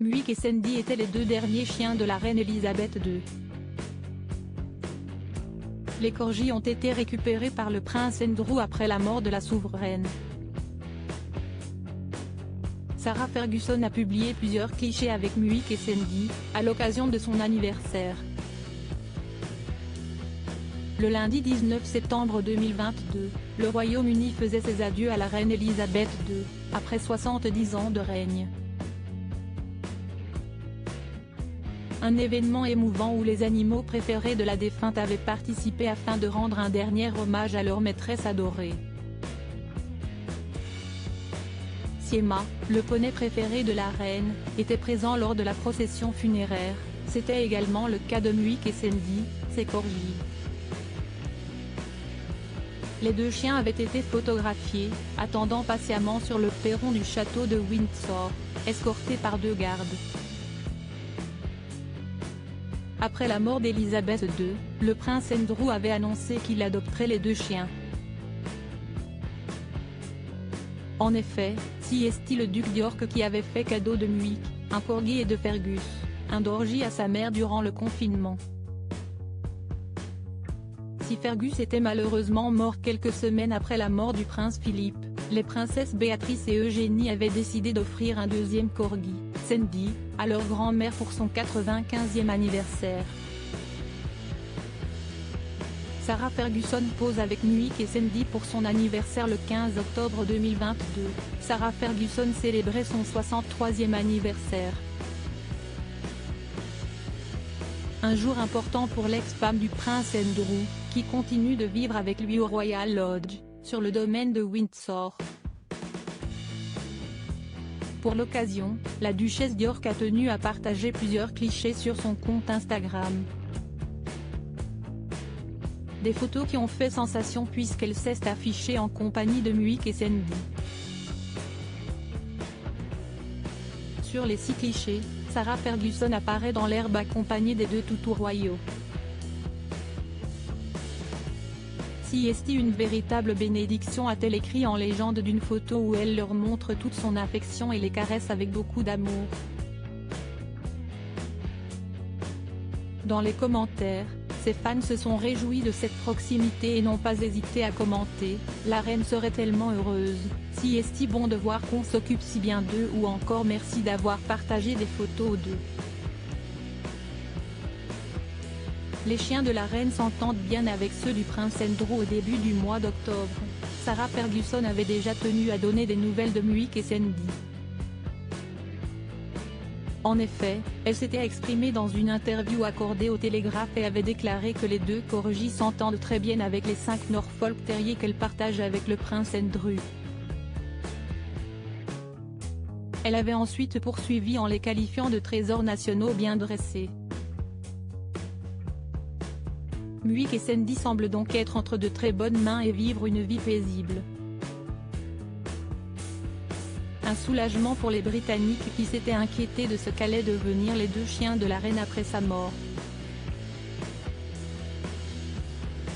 Muick et Sandy étaient les deux derniers chiens de la reine Elisabeth II. Les corgis ont été récupérés par le prince Andrew après la mort de la souveraine. Sarah Ferguson a publié plusieurs clichés avec Muick et Sandy, à l'occasion de son anniversaire. Le lundi 19 septembre 2022, le Royaume-Uni faisait ses adieux à la reine Elisabeth II, après 70 ans de règne. Un événement émouvant où les animaux préférés de la défunte avaient participé afin de rendre un dernier hommage à leur maîtresse adorée. Siema, le poney préféré de la reine, était présent lors de la procession funéraire, c'était également le cas de Muick et Sandy, ses corgis. Les deux chiens avaient été photographiés, attendant patiemment sur le perron du château de Windsor, escortés par deux gardes. Après la mort d'Elisabeth II, le prince Andrew avait annoncé qu'il adopterait les deux chiens. En effet, c'est le duc d'York qui avait fait cadeau de Muick, un corgi et de Fergus, un dorgi à sa mère durant le confinement. Si Fergus était malheureusement mort quelques semaines après la mort du prince Philippe, les princesses Béatrice et Eugénie avaient décidé d'offrir un deuxième corgi, Sandy, à leur grand-mère pour son 95e anniversaire. Sarah Ferguson pose avec Muick et Sandy pour son anniversaire le 15 octobre 2022. Sarah Ferguson célébrait son 63e anniversaire. Un jour important pour l'ex-femme du prince Andrew, qui continue de vivre avec lui au Royal Lodge, sur le domaine de Windsor. Pour l'occasion, la duchesse d'York a tenu à partager plusieurs clichés sur son compte Instagram. Des photos qui ont fait sensation puisqu'elle s'est affichée en compagnie de Muick et Sandy. Sur les 6 clichés, Sarah Ferguson apparaît dans l'herbe accompagnée des deux toutous royaux. C'est une véritable bénédiction, a-t-elle écrit en légende d'une photo où elle leur montre toute son affection et les caresse avec beaucoup d'amour. Dans les commentaires, ses fans se sont réjouis de cette proximité et n'ont pas hésité à commenter « La reine serait tellement heureuse, c'est bon de voir qu'on s'occupe si bien d'eux » ou encore « Merci d'avoir partagé des photos d'eux ». Les chiens de la reine s'entendent bien avec ceux du prince Andrew au début du mois d'octobre. Sarah Ferguson avait déjà tenu à donner des nouvelles de Muick et Sandy. En effet, elle s'était exprimée dans une interview accordée au Télégraphe et avait déclaré que les deux corgis s'entendent très bien avec les 5 Norfolk Terriers qu'elle partage avec le prince Andrew. Elle avait ensuite poursuivi en les qualifiant de trésors nationaux bien dressés. Muick et Sandy semblent donc être entre de très bonnes mains et vivre une vie paisible. Un soulagement pour les Britanniques qui s'étaient inquiétés de ce qu'allaient devenir les deux chiens de la reine après sa mort.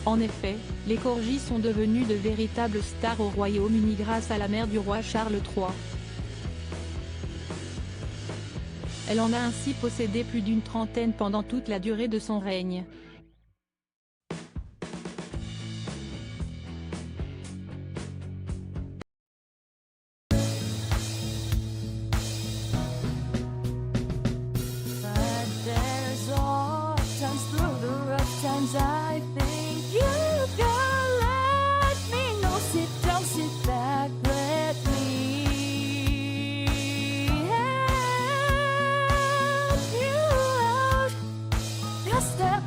En effet, les corgis sont devenus de véritables stars au Royaume-Uni grâce à la mère du roi Charles III. Elle en a ainsi possédé plus d'une trentaine pendant toute la durée de son règne. I think you can let me know. Sit down, sit back, let me help you out. Just step